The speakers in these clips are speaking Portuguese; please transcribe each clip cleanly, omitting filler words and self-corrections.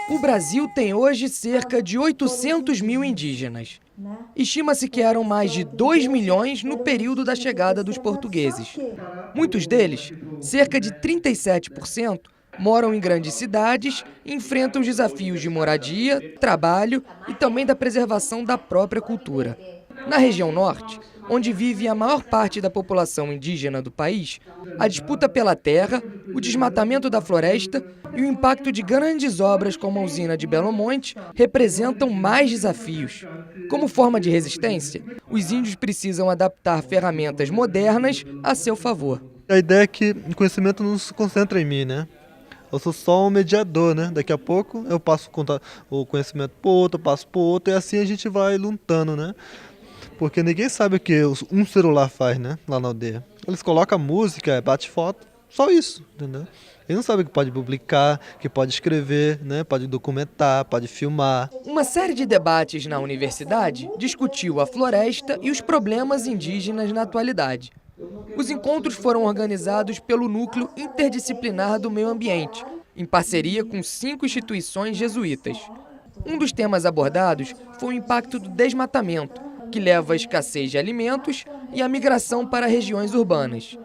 O Brasil tem hoje cerca de 800 mil indígenas. Estima-se que eram mais de 2 milhões no período da chegada dos portugueses. Muitos deles, cerca de 37%, moram em grandes cidades e enfrentam os desafios de moradia, trabalho e também da preservação da própria cultura. Na região norte, onde vive a maior parte da população indígena do país, a disputa pela terra, o desmatamento da floresta e o impacto de grandes obras como a usina de Belo Monte representam mais desafios. Como forma de resistência, os índios precisam adaptar ferramentas modernas a seu favor. A ideia é que o conhecimento não se concentra em mim, né? Eu sou só um mediador, né? Daqui a pouco eu passo o conhecimento para o outro, eu passo para o outro e assim a gente vai lutando, né? Porque ninguém sabe o que um celular faz, né? Lá na aldeia. Eles colocam música, bate foto, só isso, entendeu? Eles não sabem que pode publicar, que pode escrever, né? Pode documentar, pode filmar. Uma série de debates na universidade discutiu a floresta e os problemas indígenas na atualidade. Os encontros foram organizados pelo Núcleo Interdisciplinar do Meio Ambiente, em parceria com 5 instituições jesuítas. Um dos temas abordados foi o impacto do desmatamento, que leva à escassez de alimentos e à migração para regiões urbanas.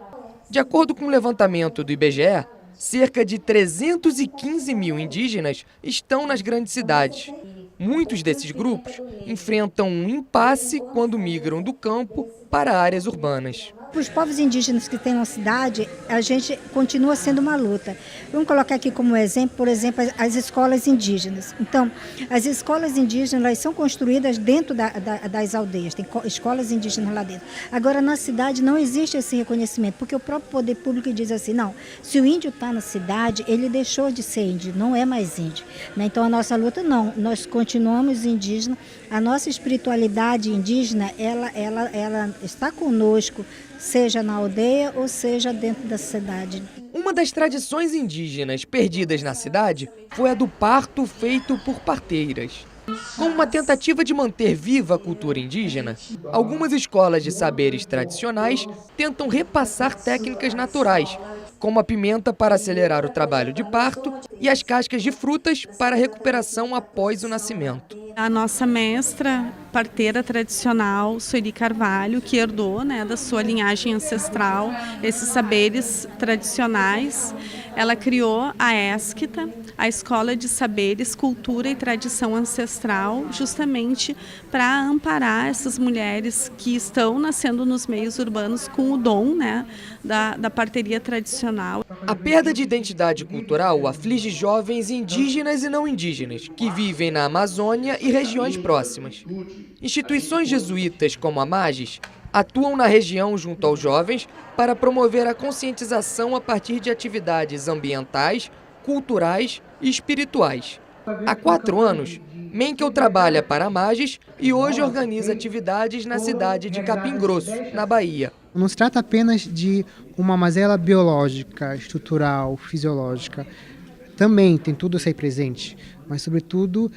De acordo com o levantamento do IBGE, cerca de 315 mil indígenas estão nas grandes cidades. Muitos desses grupos enfrentam um impasse quando migram do campo para áreas urbanas. Para os povos indígenas que têm uma cidade, a gente continua sendo uma luta. Vamos colocar aqui como exemplo, por exemplo, as escolas indígenas. Então, as escolas indígenas elas são construídas dentro das aldeias, tem escolas indígenas lá dentro. Agora, na cidade não existe esse reconhecimento, porque o próprio poder público diz assim, não, se o índio está na cidade, ele deixou de ser índio, não é mais índio. Então, a nossa luta não, nós continuamos indígenas, a nossa espiritualidade indígena, ela está conosco, seja na aldeia ou seja dentro da cidade. Uma das tradições indígenas perdidas na cidade foi a do parto feito por parteiras. Como uma tentativa de manter viva a cultura indígena, algumas escolas de saberes tradicionais tentam repassar técnicas naturais, como a pimenta para acelerar o trabalho de parto e as cascas de frutas para a recuperação após o nascimento. A nossa mestra, parteira tradicional, Sueli Carvalho, que herdou, né, da sua linhagem ancestral esses saberes tradicionais, ela criou a Esquita, a Escola de Saberes, Cultura e Tradição Ancestral, justamente para amparar essas mulheres que estão nascendo nos meios urbanos com o dom, né, da parteria tradicional. A perda de identidade cultural aflige jovens indígenas e não indígenas, que vivem na Amazônia e regiões próximas. Instituições jesuítas como a Magis atuam na região junto aos jovens para promover a conscientização a partir de atividades ambientais, culturais e espirituais. Há 4 anos, Menkel trabalha para a Magis e hoje organiza atividades na cidade de Capim Grosso, na Bahia. Não se trata apenas de uma mazela biológica, estrutural, fisiológica. Também tem tudo isso aí presente, mas sobretudo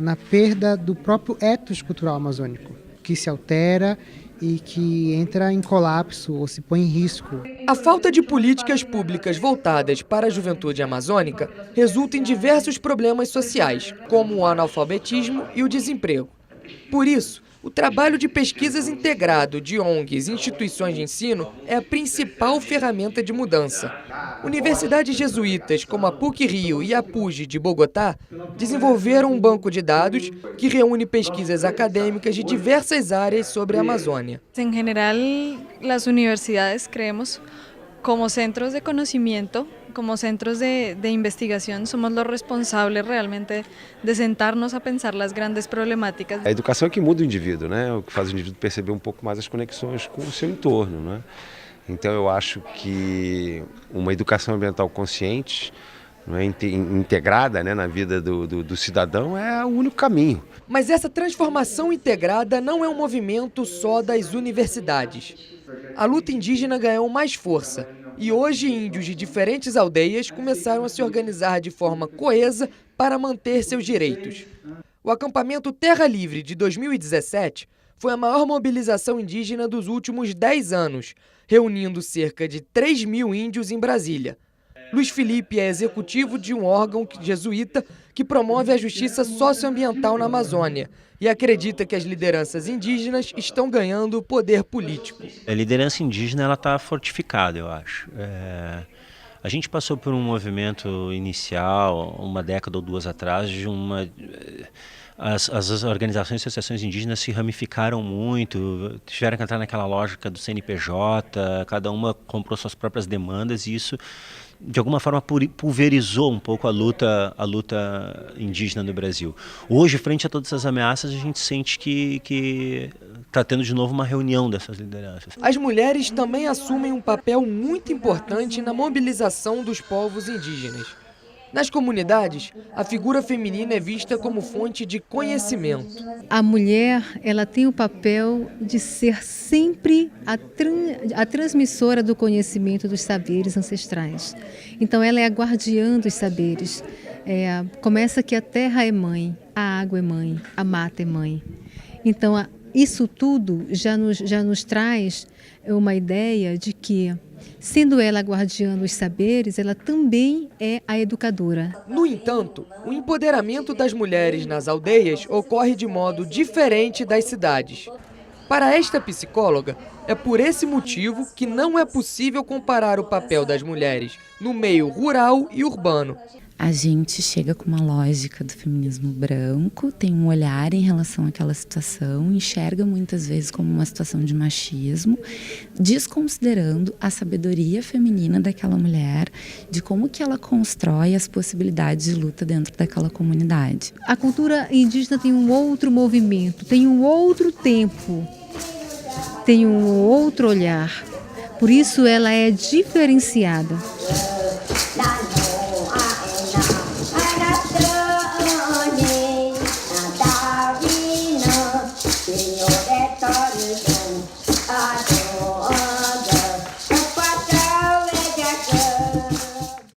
na perda do próprio ethos cultural amazônico, que se altera e que entra em colapso ou se põe em risco. A falta de políticas públicas voltadas para a juventude amazônica resulta em diversos problemas sociais, como o analfabetismo e o desemprego. Por isso, o trabalho de pesquisas integrado de ONGs e instituições de ensino é a principal ferramenta de mudança. Universidades jesuítas como a PUC-Rio e a PUJ de Bogotá desenvolveram um banco de dados que reúne pesquisas acadêmicas de diversas áreas sobre a Amazônia. Em geral, as universidades creemos como centros de conhecimento, como centros de investigación, somos los responsables realmente de sentarnos a pensar las grandes problemáticas. A educação é que muda o indivíduo, né? O que faz o indivíduo perceber um pouco mais as conexões com o seu entorno, né? Então eu acho que uma educação ambiental consciente, não é, integrada, né, na vida do cidadão é o único caminho. Mas essa transformação integrada não é um movimento só das universidades. A luta indígena ganhou mais força e hoje índios de diferentes aldeias começaram a se organizar de forma coesa para manter seus direitos. O acampamento Terra Livre de 2017 foi a maior mobilização indígena dos últimos 10 anos, reunindo cerca de 3.000 índios em Brasília. Luiz Felipe é executivo de um órgão jesuíta que promove a justiça socioambiental na Amazônia e acredita que as lideranças indígenas estão ganhando poder político. A liderança indígena está fortificada, eu acho. A gente passou por um movimento inicial, uma década ou duas atrás, de as organizações e associações indígenas se ramificaram muito, tiveram que entrar naquela lógica do CNPJ, cada uma comprou suas próprias demandas e isso, de alguma forma, pulverizou um pouco a luta indígena no Brasil. Hoje, frente a todas essas ameaças, a gente sente que está tendo de novo uma reunião dessas lideranças. As mulheres também assumem um papel muito importante na mobilização dos povos indígenas. Nas comunidades, a figura feminina é vista como fonte de conhecimento. A mulher, ela tem o papel de ser sempre a transmissora do conhecimento dos saberes ancestrais. Então, ela é a guardiã dos saberes. Começa que a terra é mãe, a água é mãe, a mata é mãe. Então, isso tudo já nos traz uma ideia de que, sendo ela a guardiã dos saberes, ela também é a educadora. No entanto, o empoderamento das mulheres nas aldeias ocorre de modo diferente das cidades. Para esta psicóloga, é por esse motivo que não é possível comparar o papel das mulheres no meio rural e urbano. A gente chega com uma lógica do feminismo branco, tem um olhar em relação àquela situação, enxerga muitas vezes como uma situação de machismo, desconsiderando a sabedoria feminina daquela mulher, de como que ela constrói as possibilidades de luta dentro daquela comunidade. A cultura indígena tem um outro movimento, tem um outro tempo, tem um outro olhar, por isso ela é diferenciada. Senhor é